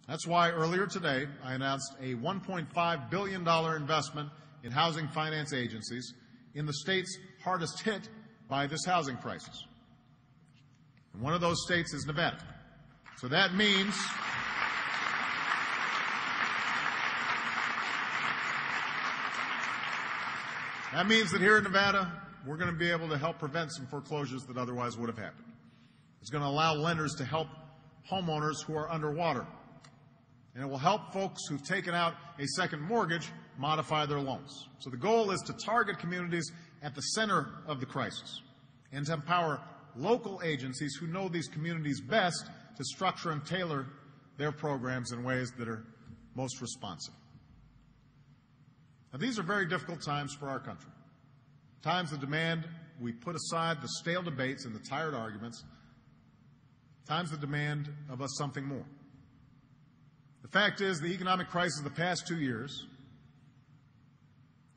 That's why earlier today I announced a $1.5 billion investment in housing finance agencies in the states hardest hit by this housing crisis. And one of those states is Nevada. So that means that here in Nevada, we're going to be able to help prevent some foreclosures that otherwise would have happened. It's going to allow lenders to help homeowners who are underwater. And it will help folks who've taken out a second mortgage modify their loans. So the goal is to target communities at the center of the crisis and to empower local agencies who know these communities best to structure and tailor their programs in ways that are most responsive. Now, these are very difficult times for our country, times that demand we put aside the stale debates and the tired arguments, times that demand of us something more. The fact is, the economic crisis of the past 2 years,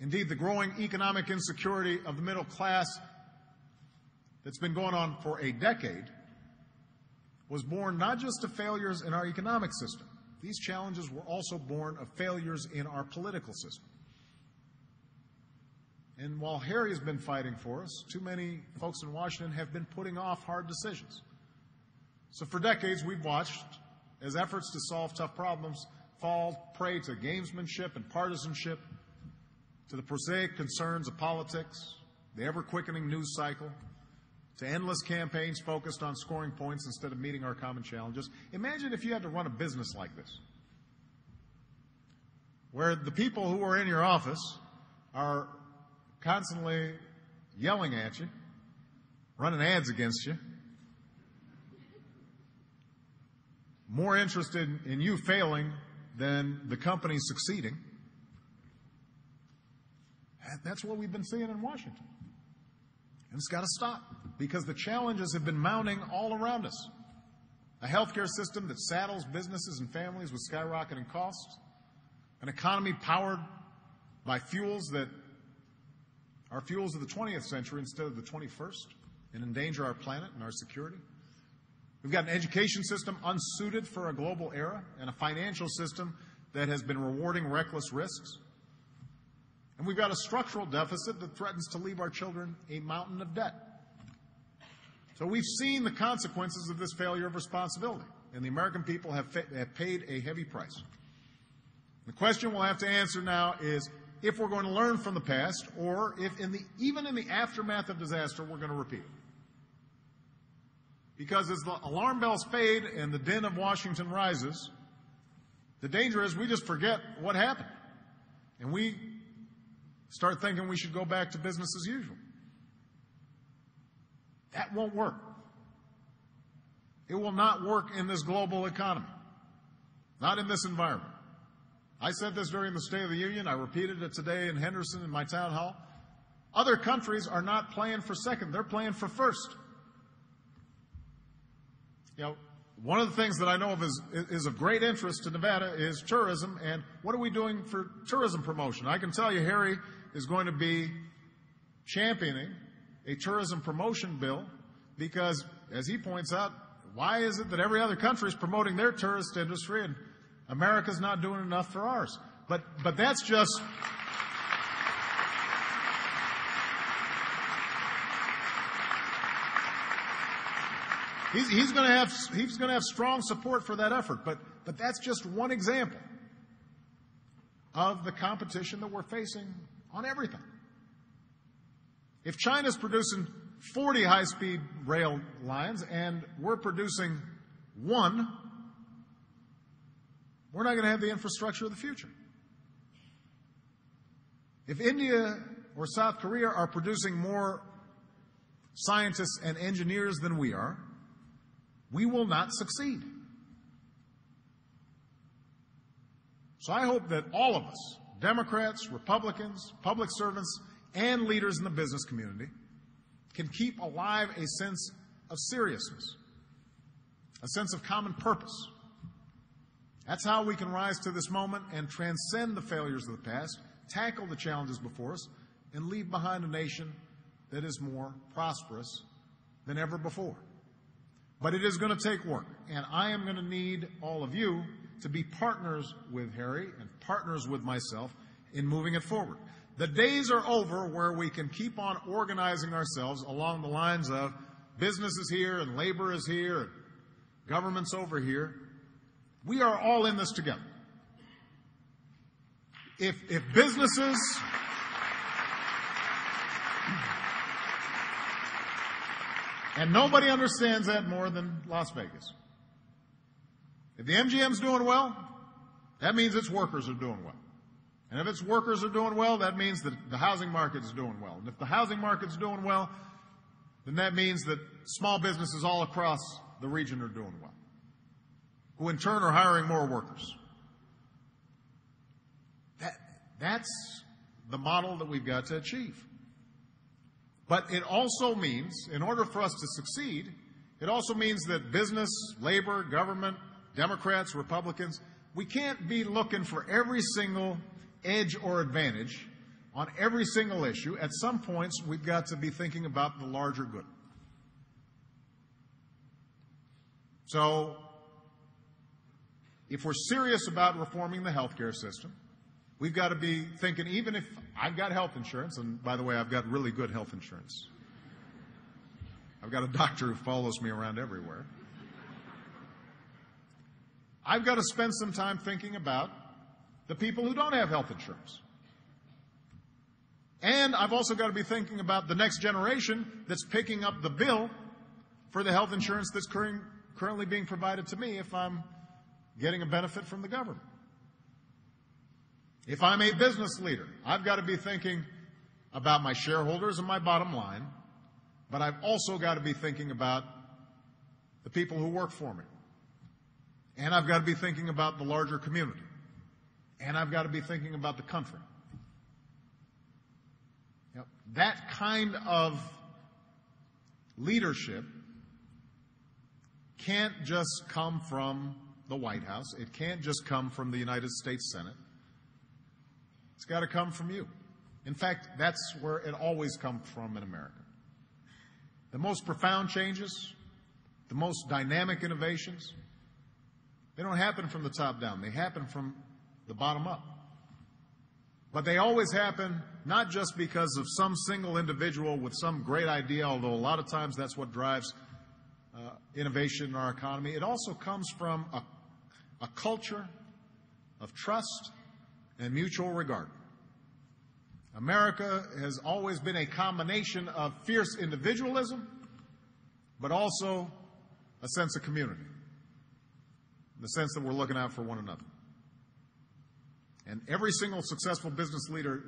indeed the growing economic insecurity of the middle class that's been going on for a decade, was born not just of failures in our economic system. These challenges were also born of failures in our political system. And while Harry has been fighting for us, too many folks in Washington have been putting off hard decisions. So for decades, we've watched as efforts to solve tough problems fall prey to gamesmanship and partisanship, to the prosaic concerns of politics, the ever-quickening news cycle, to endless campaigns focused on scoring points instead of meeting our common challenges. Imagine if you had to run a business like this, where the people who are in your office are constantly yelling at you, running ads against you, more interested in you failing than the company succeeding. That's what we've been seeing in Washington. And it's got to stop, because the challenges have been mounting all around us. A healthcare system that saddles businesses and families with skyrocketing costs, an economy powered by fuels that are fuels of the 20th century instead of the 21st and endanger our planet and our security. We've got an education system unsuited for a global era and a financial system that has been rewarding reckless risks. And we've got a structural deficit that threatens to leave our children a mountain of debt. So we've seen the consequences of this failure of responsibility, and the American people have paid a heavy price. The question we'll have to answer now is if we're going to learn from the past, or if even in the aftermath of disaster, we're going to repeat it. Because as the alarm bells fade and the din of Washington rises, the danger is we just forget what happened. And we start thinking we should go back to business as usual. That won't work. It will not work in this global economy, not in this environment. I said this during the State of the Union. I repeated it today in Henderson in my town hall. Other countries are not playing for second. They're playing for first. You know, one of the things that I know of is of great interest to Nevada is tourism, and what are we doing for tourism promotion? I can tell you Harry is going to be championing a tourism promotion bill because, as he points out, why is it that every other country is promoting their tourist industry and America's not doing enough for ours? But that's just... He's going to have strong support for that effort, but that's just one example of the competition that we're facing on everything. If China's producing 40 high-speed rail lines and we're producing one, we're not going to have the infrastructure of the future. If India or South Korea are producing more scientists and engineers than we are, we will not succeed. So I hope that all of us, Democrats, Republicans, public servants, and leaders in the business community, can keep alive a sense of seriousness, a sense of common purpose. That's how we can rise to this moment and transcend the failures of the past, tackle the challenges before us, and leave behind a nation that is more prosperous than ever before. But it is going to take work, and I am going to need all of you to be partners with Harry and partners with myself in moving it forward. The days are over where we can keep on organizing ourselves along the lines of business is here and labor is here and government's over here. We are all in this together. If businesses... And nobody understands that more than Las Vegas. If the MGM's doing well, that means its workers are doing well. And if its workers are doing well, that means that the housing market is doing well. And if the housing market's doing well, then that means that small businesses all across the region are doing well, who in turn are hiring more workers. That's the model that we've got to achieve. But it also means, in order for us to succeed, it also means that business, labor, government, Democrats, Republicans, we can't be looking for every single edge or advantage on every single issue. At some points, we've got to be thinking about the larger good. So, if we're serious about reforming the healthcare system, we've got to be thinking, even if I've got health insurance, and by the way, I've got really good health insurance. I've got a doctor who follows me around everywhere. I've got to spend some time thinking about the people who don't have health insurance. And I've also got to be thinking about the next generation that's picking up the bill for the health insurance that's currently being provided to me if I'm getting a benefit from the government. If I'm a business leader, I've got to be thinking about my shareholders and my bottom line, but I've also got to be thinking about the people who work for me. And I've got to be thinking about the larger community. And I've got to be thinking about the country. That kind of leadership can't just come from the White House. It can't just come from the United States Senate. It's got to come from you. In fact, that's where it always comes from in America. The most profound changes, the most dynamic innovations, they don't happen from the top down. They happen from the bottom up. But they always happen not just because of some single individual with some great idea, although a lot of times that's what drives innovation in our economy. It also comes from a culture of trust and mutual regard. America has always been a combination of fierce individualism, but also a sense of community, the sense that we're looking out for one another. And every single successful business leader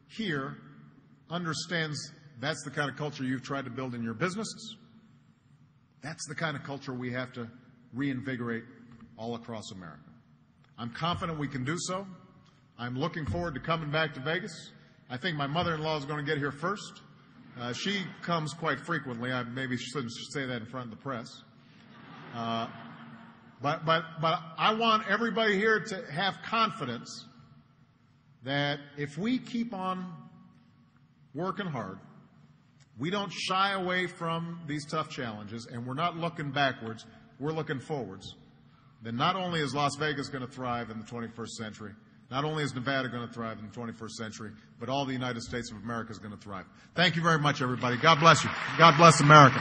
here understands that's the kind of culture you've tried to build in your businesses. That's the kind of culture we have to reinvigorate all across America. I'm confident we can do so. I'm looking forward to coming back to Vegas. I think my mother-in-law is going to get here first. She comes quite frequently. I maybe shouldn't say that in front of the press. But I want everybody here to have confidence that if we keep on working hard, we don't shy away from these tough challenges, and we're not looking backwards, we're looking forwards, then not only is Las Vegas going to thrive in the 21st century, not only is Nevada going to thrive in the 21st century, but all the United States of America is going to thrive. Thank you very much, everybody. God bless you. God bless America.